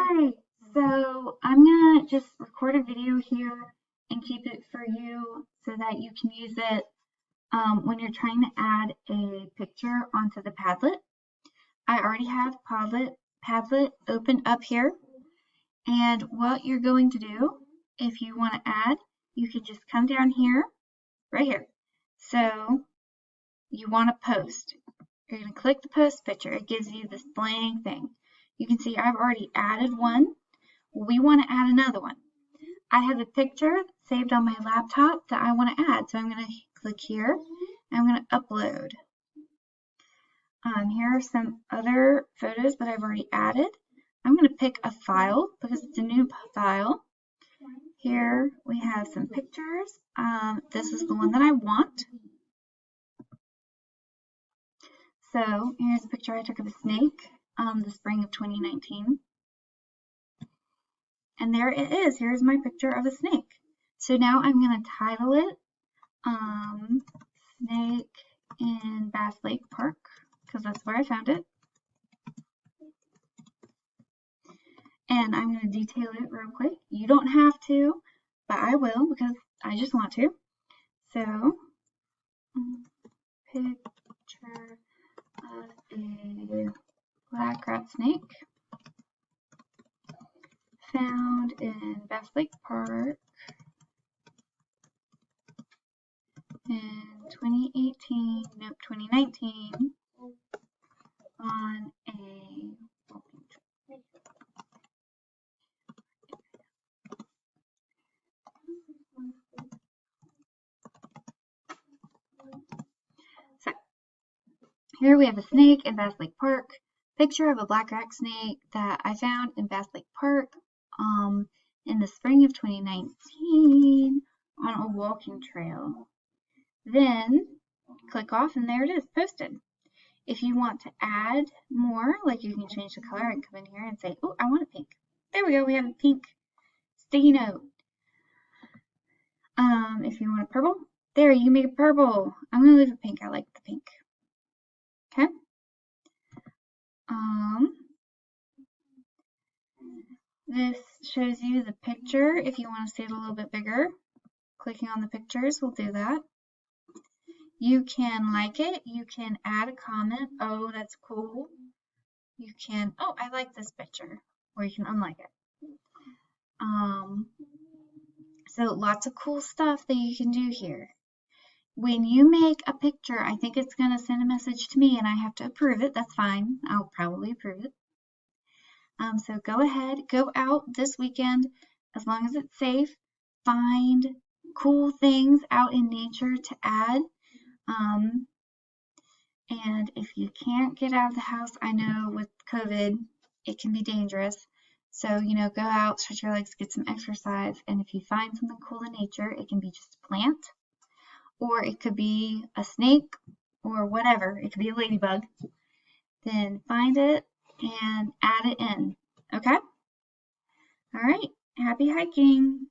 Hi, so I'm gonna just record a video here and keep it for you so that you can use it when you're trying to add a picture onto the Padlet. I already have Padlet opened up here, and what you're going to do, if you want to add, you can just come down here, right here. So you want to post. You're going to click the post picture. It gives you this blank thing. You can see I've already added one. We want to add another one. I have a picture saved on my laptop that I want to add. So I'm going to click here and I'm going to upload. Here are some other photos that I've already added. I'm going to pick a file because it's a new file. Here we have some pictures. This is the one that I want. So here's a picture I took of a snake the spring of 2019. And there it is. Here's my picture of a snake. So now I'm going to title it Snake in Bass Lake Park because that's where I found it. And I'm going to detail it real quick. You don't have to, but I will because I just want to. So, picture of a black rat snake found in Bass Lake Park in 2019 on a walking trail. So, here we have a snake in Bass Lake Park. Picture of a black rat snake that I found in Bass Lake Park in the spring of 2019 on a walking trail. Then click off and there it is, posted. If you want to add more, like you can change the color and come in here and say, oh, I want a pink. There we go, we have a pink sticky note. If you want a purple, there, you make it purple. I'm going to leave it pink. I like the pink. Okay. This shows you the picture. If you want to see it a little bit bigger, clicking on the pictures will do that. You can like it. You can add a comment. Oh, that's cool. You can, oh, I like this picture. Or you can unlike it. So lots of cool stuff that you can do here. When you make a picture, I think it's going to send a message to me and I have to approve it. That's fine. I'll probably approve it. So go ahead, go out this weekend, as long as it's safe, find cool things out in nature to add. And if you can't get out of the house, I know with COVID, it can be dangerous. So, you know, go out, stretch your legs, get some exercise. And if you find something cool in nature, it can be just a plant, or it could be a snake, or whatever. It could be a ladybug. Then find it and add it in. Okay? All right. Happy hiking.